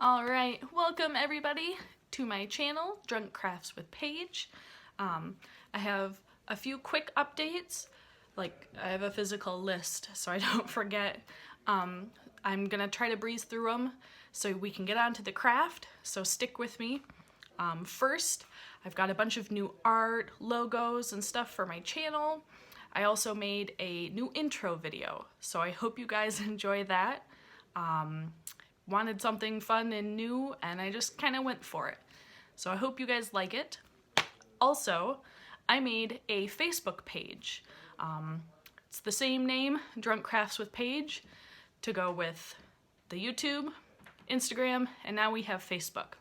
Alright, welcome everybody to my channel, Drunk Crafts with Paige. I have a few quick updates, like I have a physical list so I don't forget. I'm gonna try to breeze through them so we can get on to the craft, so stick with me. First, I've got a bunch of new art, logos, and stuff for my channel. I also made a new intro video, so I hope you guys enjoy that. Wanted something fun and new, and I just kind of went for it. So I hope you guys like it. Also, I made a Facebook page. It's the same name, Drunk Crafts with Paige, to go with the YouTube, Instagram, and now we have Facebook.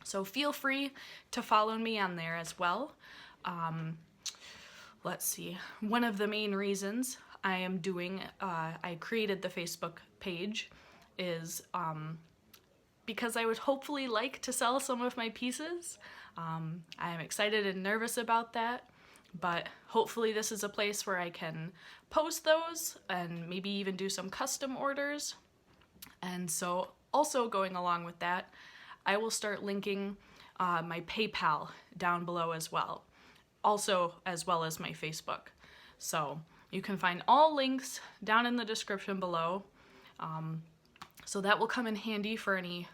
So feel free to follow me on there as well. Let's see, one of the main reasons I am doing, I created the Facebook page is because I would hopefully like to sell some of my pieces. I am excited and nervous about that, but hopefully this is a place where I can post those and maybe even do some custom orders. And so also going along with that, I will start linking my PayPal down below as well. Also as well as my Facebook. So you can find all links down in the description below. So that will come in handy for any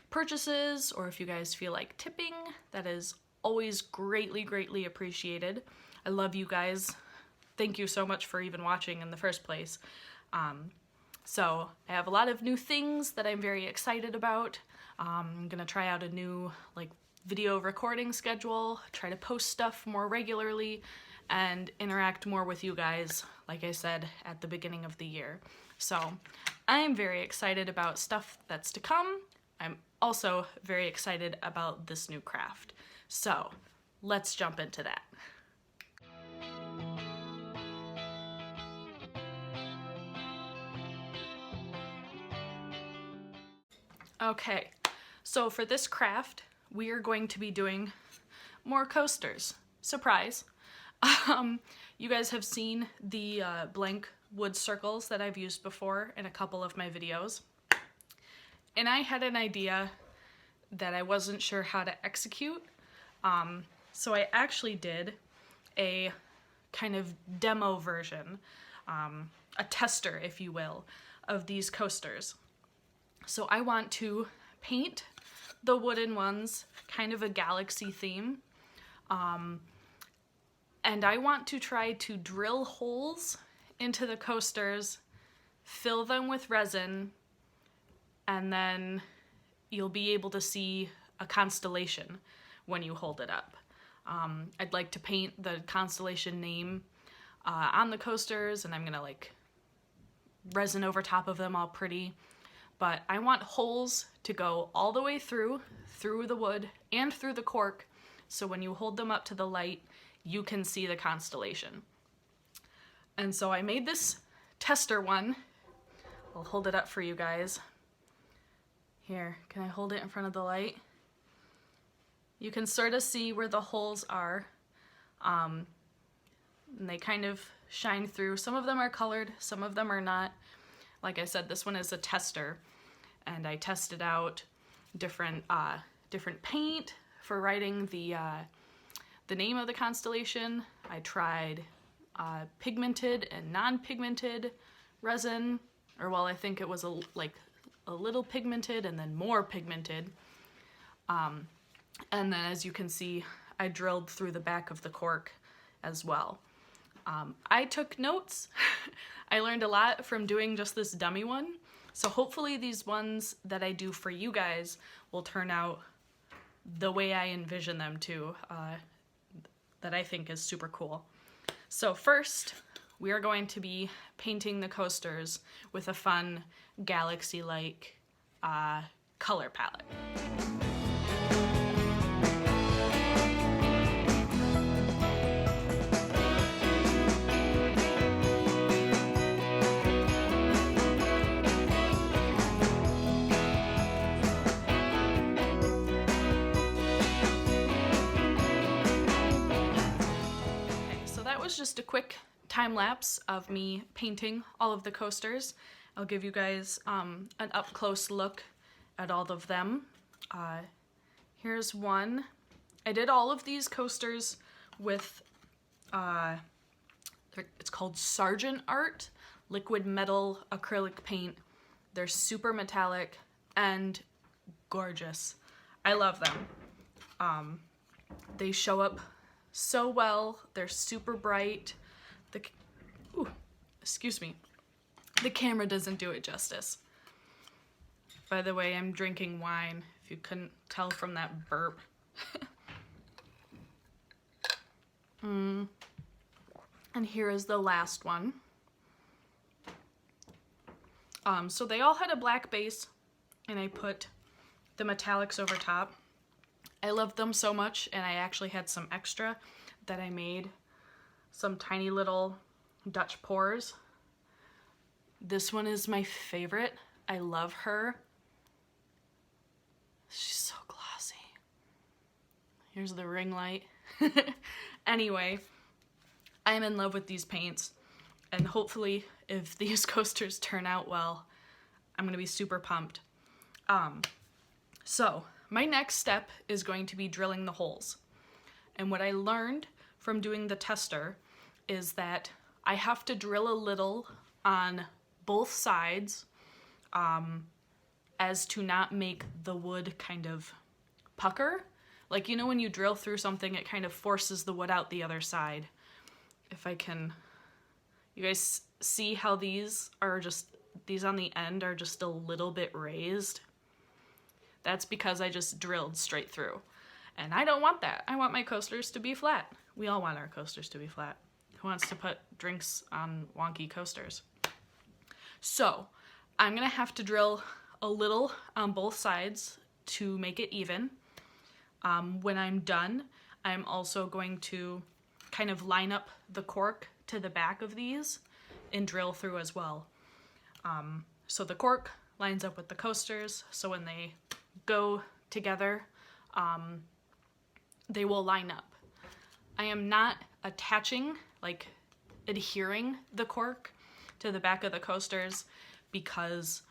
purchases, or if you guys feel like tipping, that is always greatly appreciated. I love you guys. Thank you so much for even watching in the first place. So I have a lot of new things that I'm very excited about. I'm gonna try out a new video recording schedule, try to post stuff more regularly, and interact more with you guys, like I said at the beginning of the year. So I'm very excited about stuff that's to come. I'm also very excited about this new craft. So let's jump into that. Okay, so for this craft, we are going to be doing more coasters. Surprise. You guys have seen the blank wood circles that I've used before in a couple of my videos. And I had an idea that I wasn't sure how to execute. So I actually did a kind of demo version, a tester, if you will, of these coasters. So I want to paint the wooden ones kind of a galaxy theme. And I want to try to drill holes into the coasters, fill them with resin, and then you'll be able to see a constellation when you hold it up. I'd like to paint the constellation name on the coasters, and I'm gonna resin over top of them all pretty. But I want holes to go all the way through the wood and through the cork, so when you hold them up to the light, you can see the constellation. And so I made this tester one. I'll hold it up for you guys. Here, can I hold it in front of the light? You can sort of see where the holes are. And they kind of shine through. Some of them are colored, some of them are not. Like I said, this one is a tester, and I tested out different paint for writing the name of the constellation. I tried pigmented and non-pigmented resin, or well, I think it was a little pigmented and then more pigmented. And then as you can see, I drilled through the back of the cork as well. I took notes. I learned a lot from doing just this dummy one. So hopefully these ones that I do for you guys will turn out the way I envision them to, that I think is super cool. So first, we are going to be painting the coasters with a fun galaxy-like color palette. Just a quick time lapse of me painting all of the coasters. I'll give you guys an up close look at all of them. Here's one. I did all of these coasters with, it's called Sargent Art, liquid metal acrylic paint. They're super metallic and gorgeous. I love them. They show up so well. They're super bright. Excuse me. The camera doesn't do it justice. By the way, I'm drinking wine, if you couldn't tell from that burp. And here is the last one. So they all had a black base, and I put the metallics over top. I loved them so much, and I actually had some extra that I made some tiny little Dutch pours. This one is my favorite. I love her. She's so glossy. Here's the ring light. Anyway, I'm in love with these paints, and hopefully if these coasters turn out well, I'm gonna be super pumped. So my next step is going to be drilling the holes. And what I learned from doing the tester is that I have to drill a little on both sides, as to not make the wood kind of pucker. Like, you know, when you drill through something, it kind of forces the wood out the other side. If I can, you guys see how these on the end are just a little bit raised? That's because I just drilled straight through. And I don't want that. I want my coasters to be flat. We all want our coasters to be flat. Who wants to put drinks on wonky coasters? So I'm gonna have to drill a little on both sides to make it even. When I'm done, I'm also going to kind of line up the cork to the back of these and drill through as well. So the cork lines up with the coasters, so when they go together, they will line up. I am not attaching, like adhering the cork to the back of the coasters because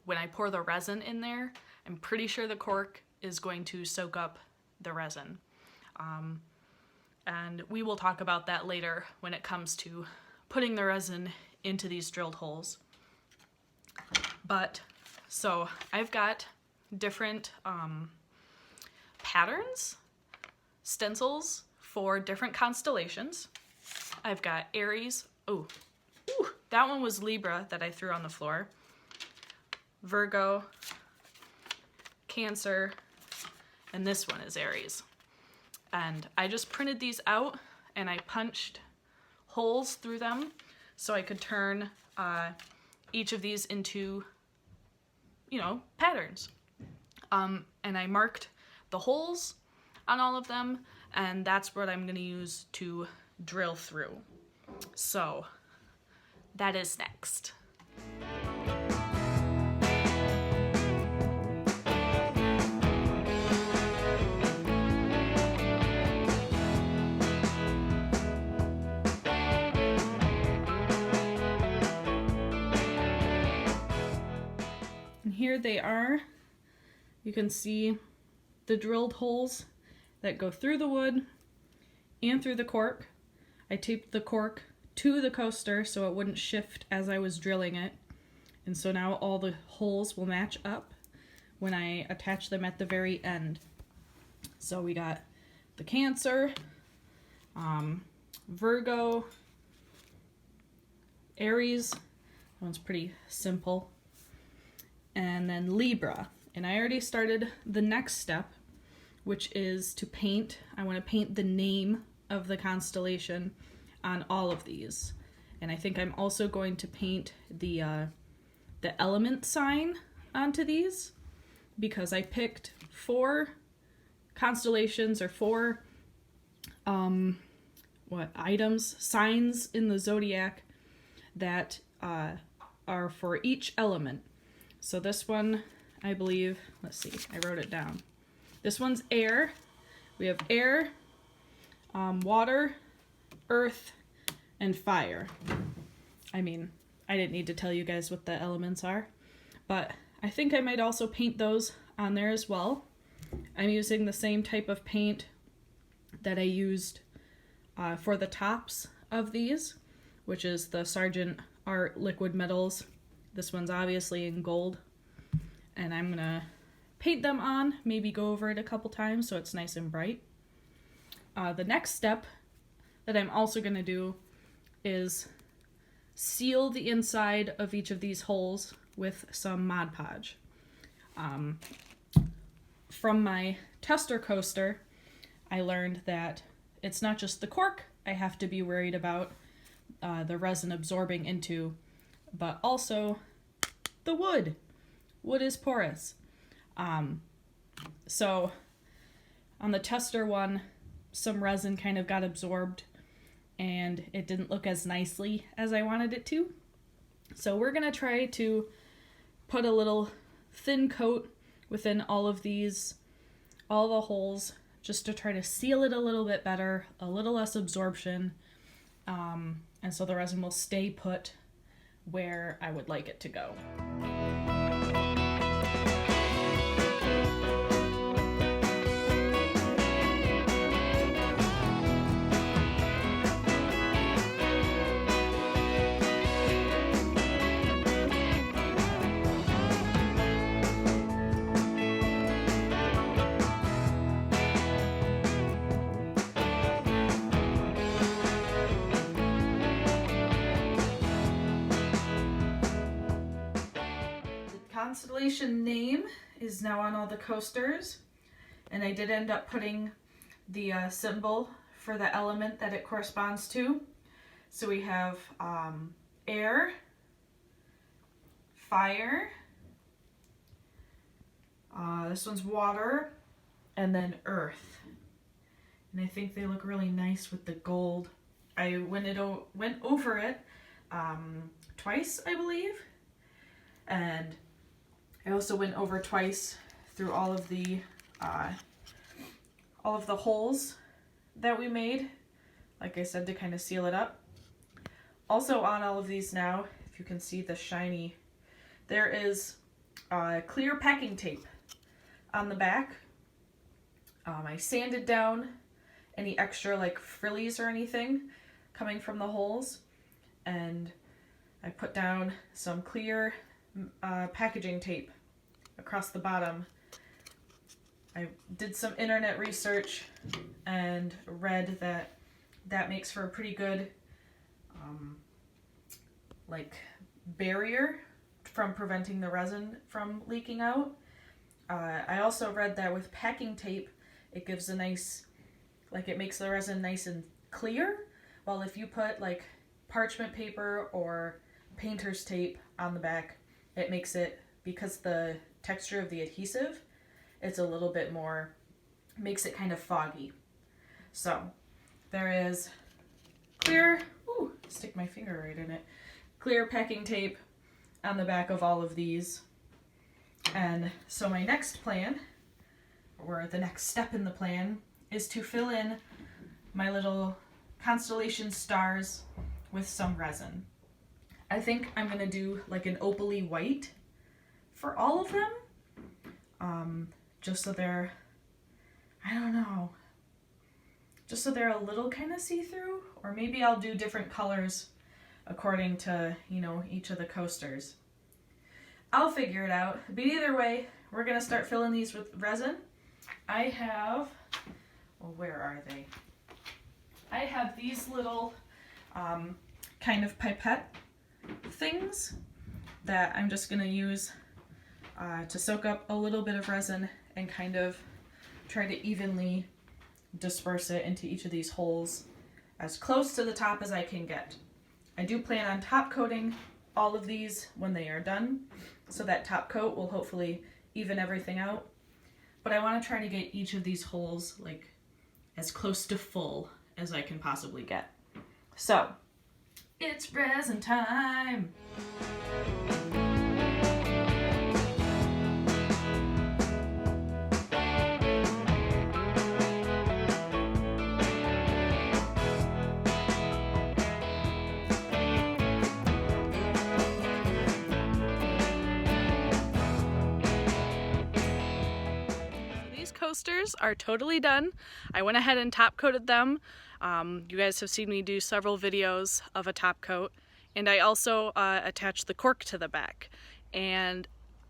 when I pour the resin in there, I'm pretty sure the cork is going to soak up the resin. And we will talk about that later when it comes to putting the resin into these drilled holes. But, so I've got different patterns, stencils for different constellations. I've got Aries, that one was Libra that I threw on the floor, Virgo, Cancer, and this one is Aries. And I just printed these out and I punched holes through them so I could turn each of these into, you know, patterns. And I marked the holes on all of them, and that's what I'm gonna use to drill through. So that is next. And here they are. You can see the drilled holes that go through the wood and through the cork. I taped the cork to the coaster so it wouldn't shift as I was drilling it. And so now all the holes will match up when I attach them at the very end. So we got the Cancer, Virgo, Aries, that one's pretty simple, and then Libra. And I already started the next step, which is to paint. I want to paint the name of the constellation on all of these. And I think I'm also going to paint the element sign onto these, because I picked 4 constellations or 4 signs in the zodiac that are for each element. So this one, I believe, let's see, I wrote it down. This one's air. We have air, water, earth, and fire. I mean, I didn't need to tell you guys what the elements are, but I think I might also paint those on there as well. I'm using the same type of paint that I used for the tops of these, which is the Sargent Art Liquid Metals. This one's obviously in gold. And I'm gonna paint them on, maybe go over it a couple times so it's nice and bright. The next step that I'm also gonna do is seal the inside of each of these holes with some Mod Podge. From my tester coaster, I learned that it's not just the cork I have to be worried about the resin absorbing into, but also the wood. Wood is porous. So on the tester one, some resin kind of got absorbed and it didn't look as nicely as I wanted it to. So we're gonna try to put a little thin coat within all of these, all the holes, just to try to seal it a little bit better, a little less absorption, and so the resin will stay put where I would like it to go. Constellation name is now on all the coasters, and I did end up putting the symbol for the element that it corresponds to. So we have air, fire, this one's water, and then earth. And I think they look really nice with the gold. I went over it twice, I believe, and I also went over twice through all of the holes that we made, like I said, to kind of seal it up. Also on all of these now, if you can see the shiny, there is clear packing tape on the back. I sanded down any extra like frillies or anything coming from the holes, and I put down some clear packaging tape across the bottom. I did some internet research and read that that makes for a pretty good like barrier from preventing the resin from leaking out. I also read that with packing tape, it gives a nice, like it makes the resin nice and clear, while if you put like parchment paper or painter's tape on the back, it makes it, because the texture of the adhesive, it's a little bit more, makes it kind of foggy. So there is clear, stick my finger right in it, clear packing tape on the back of all of these. And so my next plan, or the next step in the plan, is to fill in my little constellation stars with some resin. I think I'm gonna do like an opaly white for all of them, just so they're, I don't know, just so they're a little kind of see-through, or maybe I'll do different colors according to, you know, each of the coasters. I'll figure it out, but either way, we're gonna start filling these with resin. I have, well, where are they? I have these little kind of pipette things that I'm just gonna use to soak up a little bit of resin and kind of try to evenly disperse it into each of these holes as close to the top as I can get. I do plan on top coating all of these when they are done, so that top coat will hopefully even everything out. But I want to try to get each of these holes like as close to full as I can possibly get. So, it's resin time! coasters are totally done. I went ahead and top coated them. You guys have seen me do several videos of a top coat, and I also attached the cork to the back, and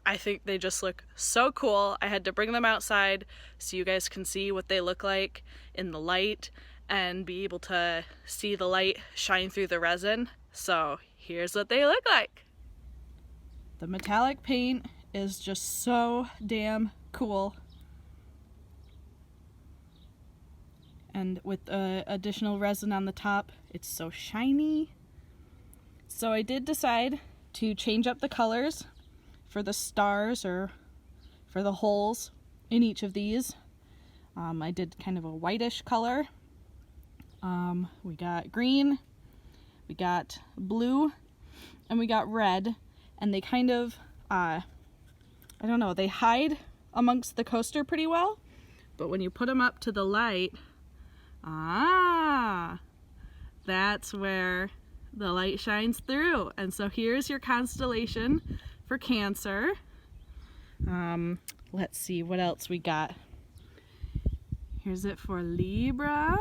I think they just look so cool. I had to bring them outside so you guys can see what they look like in the light and be able to see the light shine through the resin. So here's what they look like. The metallic paint is just so damn cool. And with additional resin on the top, it's so shiny. So I did decide to change up the colors for the stars or for the holes in each of these. I did kind of a whitish color. We got green, we got blue, and we got red, and they kind of, I don't know, they hide amongst the coaster pretty well, but when you put them up to the light, that's where the light shines through. And so here's your constellation for Cancer. Let's see what else we got. Here's it for Libra.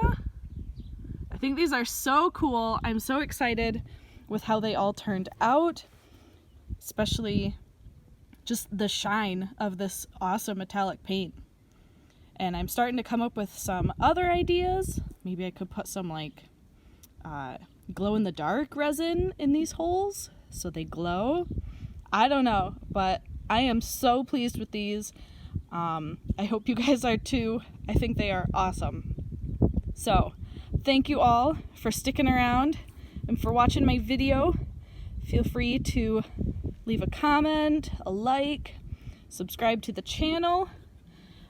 I think these are so cool. I'm so excited with how they all turned out, especially just the shine of this awesome metallic paint. And I'm starting to come up with some other ideas. Maybe I could put some like glow-in-the-dark resin in these holes so they glow. I don't know, but I am so pleased with these. I hope you guys are too. I think they are awesome. So thank you all for sticking around and for watching my video. Feel free to leave a comment, a like, subscribe to the channel.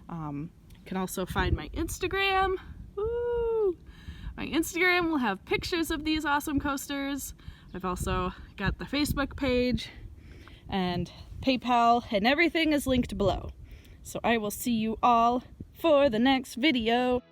You can also find my Instagram. Woo! My Instagram will have pictures of these awesome coasters. I've also got the Facebook page and PayPal, and everything is linked below. So I will see you all for the next video.